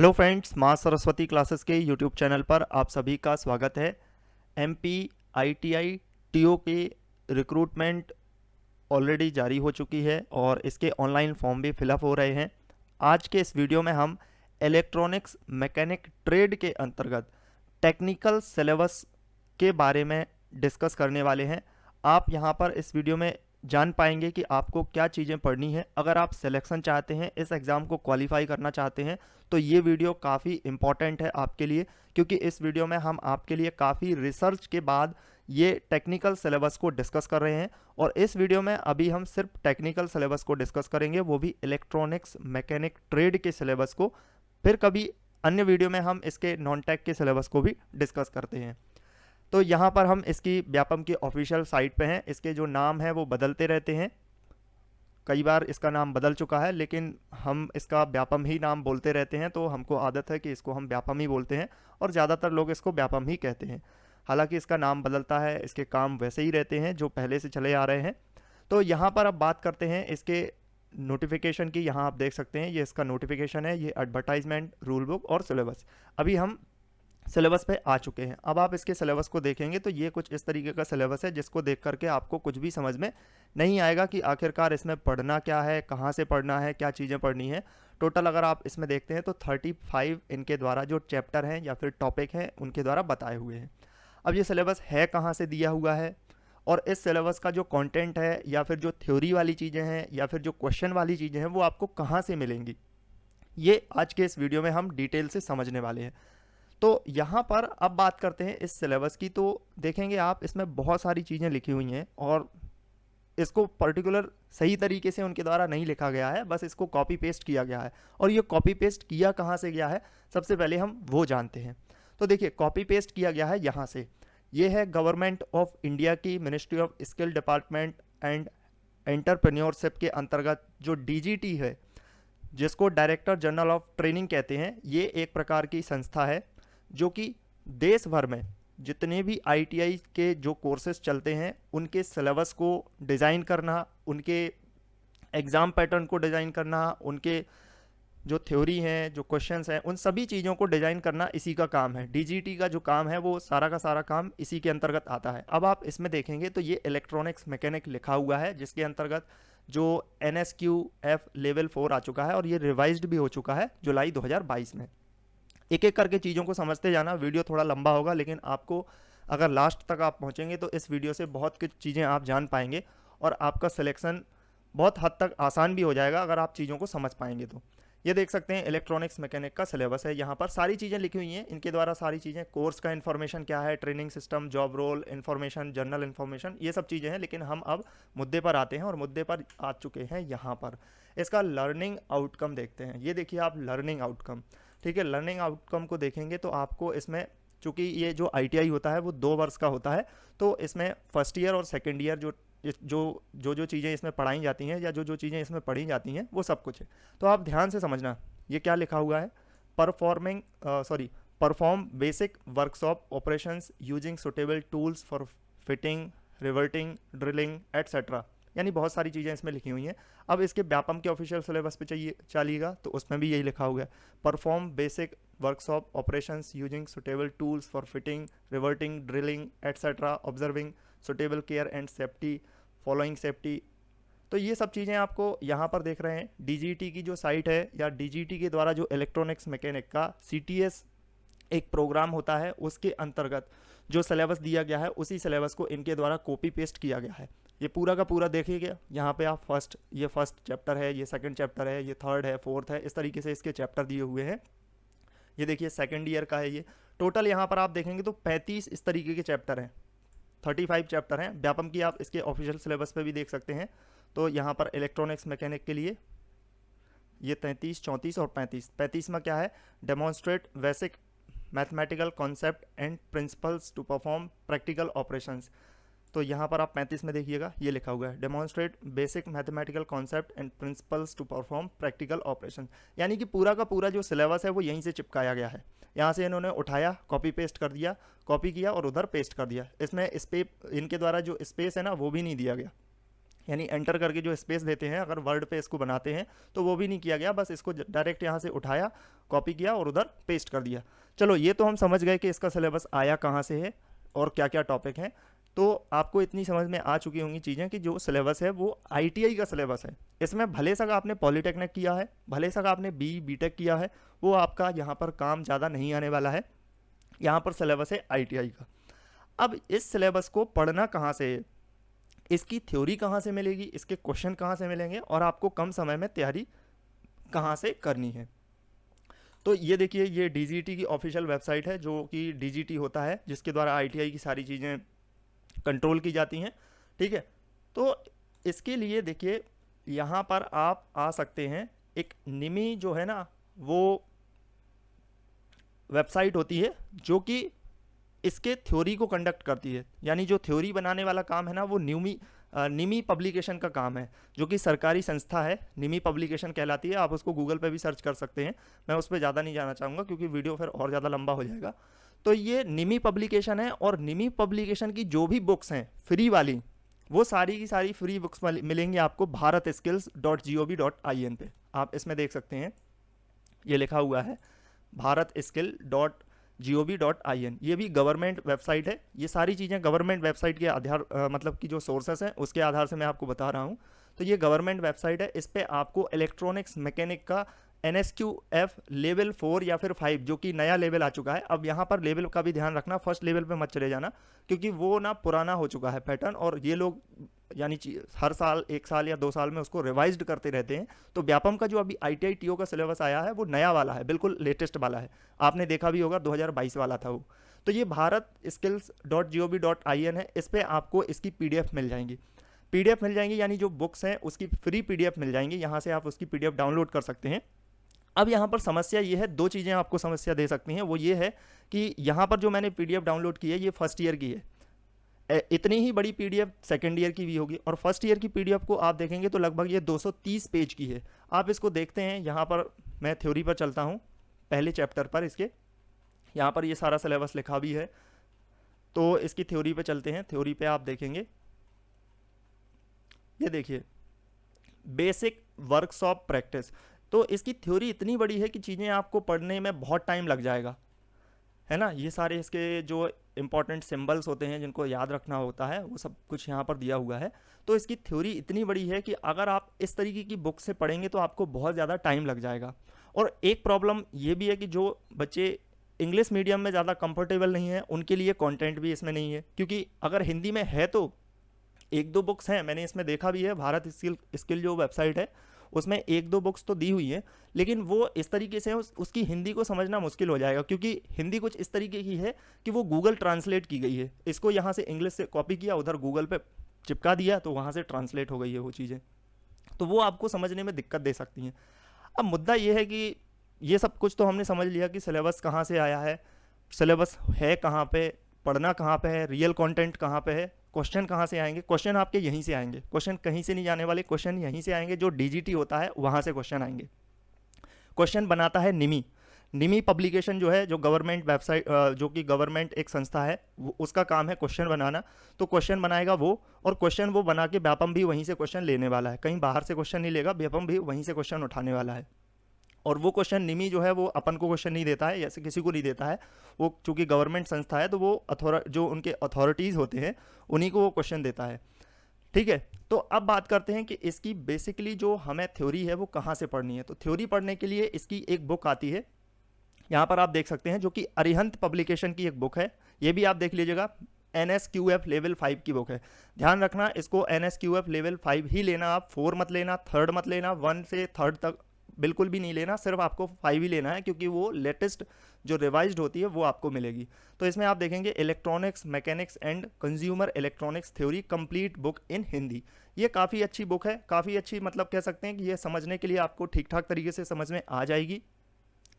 Hello friends, माँ Saraswati classes के YouTube channel पर आप सभी का स्वागत है। एमपी आईटीआई टीओ के रिक्रूटमेंट ऑलरेडी जारी हो चुकी है और इसके ऑनलाइन फॉर्म भी फिलअप हो रहे हैं। आज के इस वीडियो में हम इलेक्ट्रॉनिक्स मैकेनिक ट्रेड के अंतर्गत टेक्निकल सिलेबस के बारे में डिस्कस करने वाले हैं। आप यहाँ पर इस वीडियो में जान पाएंगे कि आपको क्या चीज़ें पढ़नी है। अगर आप सिलेक्शन चाहते हैं, इस एग्ज़ाम को क्वालिफाई करना चाहते हैं, तो ये वीडियो काफ़ी इम्पॉर्टेंट है आपके लिए, क्योंकि इस वीडियो में हम आपके लिए काफ़ी रिसर्च के बाद ये टेक्निकल सिलेबस को डिस्कस कर रहे हैं। और इस वीडियो में अभी हम सिर्फ टेक्निकल सिलेबस को डिस्कस करेंगे, वो भी इलेक्ट्रॉनिक्स मैकेनिक ट्रेड के सिलेबस को। फिर कभी अन्य वीडियो में हम इसके नॉन टेक के सिलेबस को भी डिस्कस करते हैं। तो यहाँ पर हम इसकी व्यापम की ऑफिशियल साइट पे हैं। इसके जो नाम है वो बदलते रहते हैं, कई बार इसका नाम बदल चुका है, लेकिन हम इसका व्यापम ही नाम बोलते रहते हैं, तो हमको आदत है कि इसको हम व्यापम ही बोलते हैं और ज़्यादातर लोग इसको व्यापम ही कहते हैं। हालांकि इसका नाम बदलता है, इसके काम वैसे ही रहते हैं जो पहले से चले आ रहे हैं। तो यहाँ पर अब बात करते हैं इसके नोटिफिकेशन की। यहाँ आप देख सकते हैं ये इसका नोटिफिकेशन है, ये एडवर्टाइजमेंट, रूल बुक और सिलेबस। अभी हम सिलेबस पे आ चुके हैं। अब आप इसके सिलेबस को देखेंगे तो ये कुछ इस तरीके का सिलेबस है, जिसको देख करके आपको कुछ भी समझ में नहीं आएगा कि आखिरकार इसमें पढ़ना क्या है, कहाँ से पढ़ना है, क्या चीज़ें पढ़नी है। टोटल अगर आप इसमें देखते हैं तो 35 इनके द्वारा जो चैप्टर हैं या फिर टॉपिक हैं उनके द्वारा बताए हुए हैं। अब ये सिलेबस है कहाँ से दिया हुआ है, और इस सिलेबस का जो कंटेंट है या फिर जो थ्योरी वाली चीज़ें हैं या फिर जो क्वेश्चन वाली चीज़ें हैं वो आपको कहाँ से मिलेंगी, ये आज के इस वीडियो में हम डिटेल से समझने वाले हैं। तो यहाँ पर अब बात करते हैं इस सिलेबस की। तो देखेंगे आप इसमें बहुत सारी चीज़ें लिखी हुई हैं और इसको पर्टिकुलर सही तरीके से उनके द्वारा नहीं लिखा गया है, बस इसको कॉपी पेस्ट किया गया है। और ये कॉपी पेस्ट किया कहाँ से गया है, सबसे पहले हम वो जानते हैं। तो देखिए, कॉपी पेस्ट किया गया है यहाँ से। ये है गवर्नमेंट ऑफ इंडिया की ministry of skill development and entrepreneurship के अंतर्गत जो डीजीटी है, जिसको डायरेक्टर जनरल ऑफ ट्रेनिंग कहते हैं, ये एक प्रकार की संस्था है जो कि देश भर में जितने भी आईटीआई के जो कोर्सेज चलते हैं उनके सिलेबस को डिज़ाइन करना, उनके एग्ज़ाम पैटर्न को डिज़ाइन करना, उनके जो थ्योरी हैं, जो क्वेश्चंस हैं, उन सभी चीज़ों को डिज़ाइन करना इसी का काम है। डीजीटी का जो काम है वो सारा का सारा काम इसी के अंतर्गत आता है। अब आप इसमें देखेंगे तो ये इलेक्ट्रॉनिक्स मैकेनिक लिखा हुआ है, जिसके अंतर्गत जो NSQF लेवल 4 आ चुका है और ये रिवाइज्ड भी हो चुका है जुलाई 2022 में। एक एक करके चीज़ों को समझते जाना, वीडियो थोड़ा लंबा होगा, लेकिन आपको अगर लास्ट तक आप पहुंचेंगे तो इस वीडियो से बहुत कुछ चीज़ें आप जान पाएंगे और आपका सिलेक्शन बहुत हद तक आसान भी हो जाएगा अगर आप चीज़ों को समझ पाएंगे। तो ये देख सकते हैं इलेक्ट्रॉनिक्स मैकेनिक का सिलेबस है। यहाँ पर सारी चीज़ें लिखी हुई हैं, इनके द्वारा सारी चीज़ें, कोर्स का इन्फॉर्मेशन क्या है, training system, job role information, general information, ये सब चीज़ें हैं। लेकिन हम अब मुद्दे पर आते हैं और मुद्दे पर आ चुके हैं। यहाँ पर इसका लर्निंग आउटकम देखते हैं। ये देखिए आप, लर्निंग आउटकम, ठीक है। लर्निंग आउटकम को देखेंगे तो आपको इसमें, चूँकि ये जो आईटीआई होता है वो 2 वर्ष का होता है, तो इसमें फर्स्ट ईयर और सेकेंड ईयर जो चीज़ें इसमें पढ़ाई जाती हैं या जो चीज़ें इसमें पढ़ी जाती हैं वो सब कुछ है। तो आप ध्यान से समझना, ये क्या लिखा हुआ है, perform basic workshop operations using suitable tools for fitting, reverting, drilling etcetera, यानी बहुत सारी चीज़ें इसमें लिखी हुई हैं। अब इसके व्यापम के ऑफिशियल सिलेबस पे चलिएगा तो उसमें भी यही लिखा हुआ है, perform basic workshop operations using suitable tools for fitting, reverting, drilling etcetera, observing suitable care and safety, following safety. तो ये सब चीज़ें आपको यहाँ पर देख रहे हैं। डीजीटी की जो साइट है या डीजीटी के द्वारा जो इलेक्ट्रॉनिक्स मैकेनिक का सीटीएस एक प्रोग्राम होता है, उसके अंतर्गत जो सिलेबस दिया गया है उसी सिलेबस को इनके द्वारा कॉपी पेस्ट किया गया है। ये पूरा का पूरा देखिएगा, यहाँ पे आप ये फर्स्ट चैप्टर है, ये सेकंड चैप्टर है, ये थर्ड है, फोर्थ है, इस तरीके से इसके चैप्टर दिए हुए हैं। ये देखिए सेकंड ईयर का है। ये टोटल यहाँ पर आप देखेंगे तो 35 इस तरीके के चैप्टर हैं, 35 चैप्टर हैं। व्यापम की आप इसके ऑफिशियल सिलेबस पे भी देख सकते हैं। तो यहाँ पर इलेक्ट्रॉनिक्स मैकेनिक के लिए ये 33, 34 और 35 में क्या है, demonstrate basic mathematical concept and principles to perform practical operations. तो यहाँ पर आप 35 में देखिएगा, ये लिखा हुआ है, demonstrate basic mathematical concept and principles to perform practical operation. यानी कि पूरा का पूरा जो सिलेबस है वो यहीं से चिपकाया गया है। यहाँ से इन्होंने उठाया, कॉपी पेस्ट कर दिया, कॉपी किया और उधर पेस्ट कर दिया। इसमें इनके द्वारा जो स्पेस है ना वो भी नहीं दिया गया। यानी एंटर करके जो स्पेस देते हैं, अगर वर्ड पे इसको बनाते हैं तो वो भी नहीं किया गया, बस इसको डायरेक्ट यहाँ से उठाया, कॉपी किया और उधर पेस्ट कर दिया। चलो ये तो हम समझ गए कि इसका सिलेबस आया कहाँ से है और क्या क्या टॉपिक हैं। तो आपको इतनी समझ में आ चुकी होंगी चीज़ें कि जो सिलेबस है वो आईटीआई का सिलेबस है। इसमें भले सका आपने पॉलीटेक्निक किया है, भले सका आपने बीटेक किया है, वो आपका यहाँ पर काम ज़्यादा नहीं आने वाला है। यहाँ पर सिलेबस है आईटीआई का। अब इस सिलेबस को पढ़ना कहाँ से है, इसकी थ्योरी कहाँ से मिलेगी, इसके क्वेश्चन कहाँ से मिलेंगे और आपको कम समय में तैयारी कहाँ से करनी है। तो ये देखिए, ये डीजीटी की ऑफिशियल वेबसाइट है, जो कि डीजीटी होता है जिसके द्वारा आईटीआई की सारी चीज़ें कंट्रोल की जाती हैं। ठीक है, तो इसके लिए देखिए यहाँ पर आप आ सकते हैं, एक निमी जो है ना वो वेबसाइट होती है जो कि इसके थ्योरी को कंडक्ट करती है। यानी जो थ्योरी बनाने वाला काम है ना वो निमी पब्लिकेशन का काम है, जो कि सरकारी संस्था है, निमी पब्लिकेशन कहलाती है। आप उसको गूगल पे भी सर्च कर सकते हैं, मैं उस पर ज़्यादा नहीं जाना चाहूँगा क्योंकि वीडियो फिर और ज़्यादा लंबा हो जाएगा। तो ये निमी पब्लिकेशन है और निमी पब्लिकेशन की जो भी बुक्स हैं फ्री वाली, वो सारी की सारी फ्री बुक्स मिलेंगी आपको bharatskills.gov.in पे। आप इसमें देख सकते हैं, ये लिखा हुआ है bharatskill.gov.in। ये भी गवर्नमेंट वेबसाइट है। ये सारी चीज़ें गवर्नमेंट वेबसाइट के आधार मतलब कि जो सोर्सेस हैं उसके आधार से मैं आपको बता रहा हूँ। तो ये गवर्नमेंट वेबसाइट है, इस पर आपको इलेक्ट्रॉनिक्स मैकेनिक का NSQF लेवल 4 या फिर 5, जो कि नया लेवल आ चुका है। अब यहाँ पर लेवल का भी ध्यान रखना, फर्स्ट लेवल पे मत चले जाना क्योंकि वो ना पुराना हो चुका है पैटर्न, और ये लोग यानी हर साल 1 साल या 2 साल में उसको रिवाइज्ड करते रहते हैं। तो व्यापम का जो अभी ITI TO का सिलेबस आया है वो नया वाला है, बिल्कुल लेटेस्ट वाला है। आपने देखा भी होगा 2022 वाला था वो। तो ये bharatskills.gov.in है, इस पर आपको इसकी PDF मिल जाएंगी। PDF मिल जाएंगी यानी जो बुक्स हैं उसकी फ्री PDF मिल जाएंगी, यहाँ से आप उसकी PDF डाउनलोड कर सकते हैं। अब यहाँ पर समस्या ये है, 2 चीज़ें आपको समस्या दे सकती हैं। वो ये है कि यहाँ पर जो मैंने PDF डाउनलोड की है ये फर्स्ट ईयर की है, इतनी ही बड़ी PDF सेकेंड ईयर की भी होगी, और फर्स्ट ईयर की PDF को आप देखेंगे तो लगभग ये 230 पेज की है। आप इसको देखते हैं, यहाँ पर मैं थ्योरी पर चलता हूँ, पहले चैप्टर पर इसके, यहाँ पर ये सारा सिलेबस लिखा भी है। तो इसकी थ्योरी पे चलते हैं। थ्योरी पे आप देखेंगे, ये देखिए बेसिक वर्कशॉप प्रैक्टिस। तो इसकी थ्योरी इतनी बड़ी है कि चीज़ें आपको पढ़ने में बहुत टाइम लग जाएगा, है ना। ये सारे इसके जो इंपॉर्टेंट सिंबल्स होते हैं जिनको याद रखना होता है वो सब कुछ यहाँ पर दिया हुआ है। तो इसकी थ्योरी इतनी बड़ी है कि अगर आप इस तरीके की बुक से पढ़ेंगे तो आपको बहुत ज़्यादा टाइम लग जाएगा। और एक प्रॉब्लम ये भी है कि जो बच्चे इंग्लिश मीडियम में ज़्यादा कंफर्टेबल नहीं है उनके लिए कंटेंट भी इसमें नहीं है, क्योंकि अगर हिंदी में है तो 1-2 बुक्स हैं, मैंने इसमें देखा भी है। भारत स्किल जो वेबसाइट है उसमें 1-2 बुक्स तो दी हुई है, लेकिन वो इस तरीके से उसकी हिंदी को समझना मुश्किल हो जाएगा, क्योंकि हिंदी कुछ इस तरीके की है कि वो गूगल ट्रांसलेट की गई है। इसको यहाँ से इंग्लिश से कॉपी किया, उधर गूगल पे चिपका दिया, तो वहाँ से ट्रांसलेट हो गई है वो चीज़ें। तो वो आपको समझने में दिक्कत दे सकती हैं। अब मुद्दा ये है कि ये सब कुछ तो हमने समझ लिया कि सिलेबस कहाँ से आया है, सिलेबस है कहाँ पे, पढ़ना कहाँ पे है, रियल कंटेंट कहाँ पे है, क्वेश्चन कहाँ से आएंगे। क्वेश्चन आपके यहीं से आएंगे, क्वेश्चन कहीं से नहीं जाने वाले, क्वेश्चन यहीं से आएंगे। जो डीजीटी होता है वहाँ से क्वेश्चन आएंगे। क्वेश्चन बनाता है निमी पब्लिकेशन जो है, जो गवर्नमेंट वेबसाइट, जो कि गवर्नमेंट एक संस्था है, उसका काम है क्वेश्चन बनाना। तो क्वेश्चन बनाएगा वो, और क्वेश्चन वो बना के व्यापम भी वहीं से क्वेश्चन लेने वाला है, कहीं बाहर से क्वेश्चन नहीं लेगा, व्यापम भी वहीं से क्वेश्चन उठाने वाला है। और वो क्वेश्चन निमी जो है वो अपन को क्वेश्चन नहीं देता है, ऐसे किसी को नहीं देता है। वो चूँकि गवर्नमेंट संस्था है तो वो जो उनके अथॉरिटीज़ होते हैं उन्हीं को वो क्वेश्चन देता है। ठीक है, तो अब बात करते हैं कि इसकी बेसिकली जो हमें थ्योरी है वो कहाँ से पढ़नी है। तो थ्योरी पढ़ने के लिए इसकी एक बुक आती है, यहाँ पर आप देख सकते हैं, जो कि अरिहंत पब्लिकेशन की एक बुक है। ये भी आप देख लीजिएगा, NSQF लेवल 5 की बुक है। ध्यान रखना, इसको NSQF लेवल 5 ही लेना, आप 4 मत लेना, 3rd मत लेना, 1 से 3rd तक बिल्कुल भी नहीं लेना, सिर्फ आपको 5 ही लेना है, क्योंकि वो लेटेस्ट जो रिवाइज्ड होती है वो आपको मिलेगी। तो इसमें आप देखेंगे electronics mechanics and consumer electronics theory complete book in Hindi. ये काफ़ी अच्छी बुक है, काफ़ी अच्छी, मतलब कह सकते हैं कि ये समझने के लिए आपको ठीक ठाक तरीके से समझ में आ जाएगी।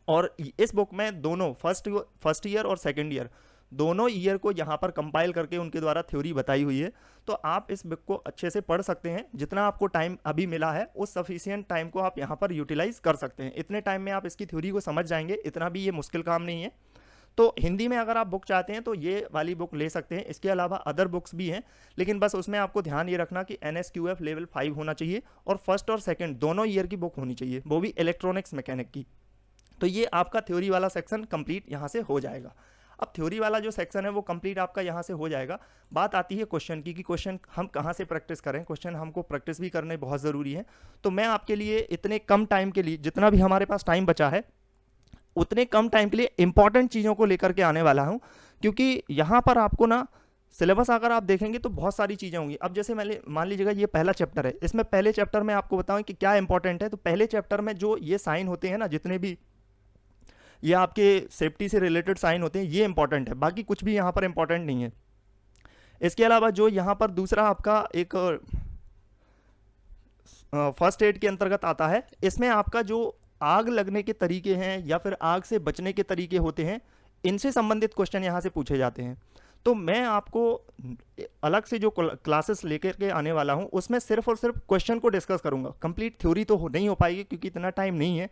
और इस बुक में दोनों फर्स्ट ईयर और सेकेंड ईयर दोनों ईयर को यहाँ पर कंपाइल करके उनके द्वारा थ्योरी बताई हुई है। तो आप इस बुक को अच्छे से पढ़ सकते हैं। जितना आपको टाइम अभी मिला है उस सफिशिएंट टाइम को आप यहाँ पर यूटिलाइज कर सकते हैं। इतने टाइम में आप इसकी थ्योरी को समझ जाएंगे, इतना भी ये मुश्किल काम नहीं है। तो हिंदी में अगर आप बुक चाहते हैं तो ये वाली बुक ले सकते हैं। इसके अलावा अदर बुक्स भी हैं, लेकिन बस उसमें आपको ध्यान ये रखना कि NSQF लेवल 5 होना चाहिए और फर्स्ट और सेकंड दोनों ईयर की बुक होनी चाहिए, वो भी इलेक्ट्रॉनिक्स मैकेनिक की। तो ये आपका थ्योरी वाला सेक्शन कंप्लीट यहाँ से हो जाएगा। अब थ्योरी वाला जो सेक्शन है वो कंप्लीट आपका यहाँ से हो जाएगा। बात आती है क्वेश्चन की कि क्वेश्चन हम कहाँ से प्रैक्टिस करें। क्वेश्चन हमको प्रैक्टिस भी करने बहुत ज़रूरी है। तो मैं आपके लिए इतने कम टाइम के लिए, जितना भी हमारे पास टाइम बचा है, उतने कम टाइम के लिए इंपॉर्टेंट चीज़ों को लेकर के आने वाला हूँ, क्योंकि यहाँ पर आपको ना सिलेबस अगर आप देखेंगे तो बहुत सारी चीज़ें होंगी। अब जैसे मान लीजिएगा ये पहला चैप्टर है, इसमें पहले चैप्टर में आपको बताऊँ कि क्या इंपॉर्टेंट है। तो पहले चैप्टर में जो ये साइन होते हैं ना, जितने भी ये आपके सेफ्टी से रिलेटेड साइन होते हैं, ये इंपॉर्टेंट है, बाकी कुछ भी यहाँ पर इंपॉर्टेंट नहीं है। इसके अलावा जो यहाँ पर दूसरा आपका एक फर्स्ट एड के अंतर्गत आता है, इसमें आपका जो आग लगने के तरीके हैं या फिर आग से बचने के तरीके होते हैं, इनसे संबंधित क्वेश्चन यहाँ से पूछे जाते हैं। तो मैं आपको अलग से जो क्लासेस लेकर के आने वाला हूँ, उसमें सिर्फ और सिर्फ क्वेश्चन को डिस्कस करूँगा। कंप्लीट थ्योरी तो नहीं हो पाएगी क्योंकि इतना टाइम नहीं है,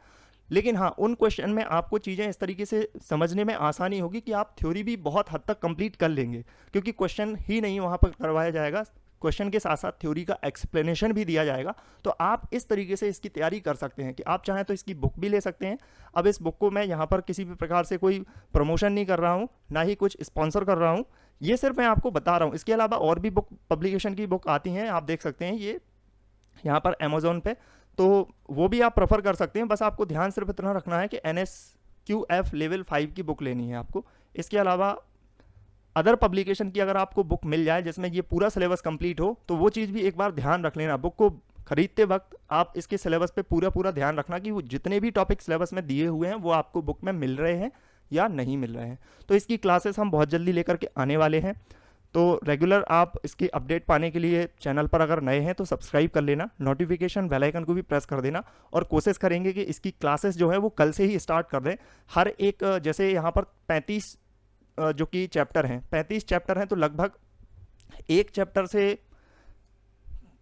लेकिन हाँ, उन क्वेश्चन में आपको चीज़ें इस तरीके से समझने में आसानी होगी कि आप थ्योरी भी बहुत हद तक कंप्लीट कर लेंगे, क्योंकि क्वेश्चन ही नहीं वहाँ पर करवाया जाएगा, क्वेश्चन के साथ साथ थ्योरी का एक्सप्लेनेशन भी दिया जाएगा। तो आप इस तरीके से इसकी तैयारी कर सकते हैं कि आप चाहें तो इसकी बुक भी ले सकते हैं। अब इस बुक को मैं यहाँ पर किसी भी प्रकार से कोई प्रमोशन नहीं कर रहा हूँ, ना ही कुछ स्पॉन्सर कर रहा हूँ, ये सिर्फ मैं आपको बता रहा हूँ। इसके अलावा और भी बुक पब्लिकेशन की बुक आती हैं, आप देख सकते हैं ये यहाँ पर अमेज़ोन पे, तो वो भी आप प्रेफर कर सकते हैं। बस आपको ध्यान सिर्फ इतना रखना है कि NSQF लेवल 5 की बुक लेनी है आपको। इसके अलावा अदर पब्लिकेशन की अगर आपको बुक मिल जाए जिसमें ये पूरा सिलेबस कंप्लीट हो, तो वो चीज़ भी एक बार ध्यान रख लेना। बुक को खरीदते वक्त आप इसके सिलेबस पे पूरा ध्यान रखना कि वो जितने भी टॉपिक सिलेबस में दिए हुए हैं वो आपको बुक में मिल रहे हैं या नहीं मिल रहे हैं। तो इसकी क्लासेस हम बहुत जल्दी लेकर के आने वाले हैं। तो रेगुलर आप इसकी अपडेट पाने के लिए चैनल पर अगर नए हैं तो सब्सक्राइब कर लेना, नोटिफिकेशन बेल आइकन को भी प्रेस कर देना, और कोशिश करेंगे कि इसकी क्लासेस जो है वो कल से ही स्टार्ट कर दें। हर एक, जैसे यहाँ पर 35 जो कि चैप्टर हैं, 35 चैप्टर हैं, तो लगभग एक चैप्टर से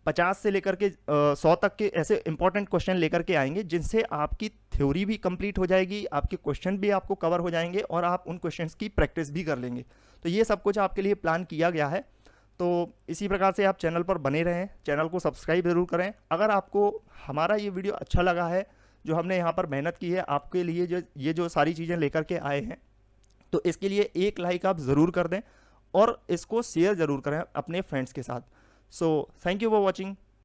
50 से लेकर के 100 तक के ऐसे इंपॉर्टेंट क्वेश्चन लेकर के आएंगे, जिनसे आपकी थ्योरी भी कंप्लीट हो जाएगी, आपके क्वेश्चन भी आपको कवर हो जाएंगे और आप उन क्वेश्चंस की प्रैक्टिस भी कर लेंगे। तो ये सब कुछ आपके लिए प्लान किया गया है। तो इसी प्रकार से आप चैनल पर बने रहें, चैनल को सब्सक्राइब ज़रूर करें। अगर आपको हमारा ये वीडियो अच्छा लगा है, जो हमने यहाँ पर मेहनत की है आपके लिए, जो सारी चीज़ें लेकर के आए हैं, तो इसके लिए एक लाइक आप ज़रूर कर दें और इसको शेयर ज़रूर करें अपने फ्रेंड्स के साथ। So thank you for watching.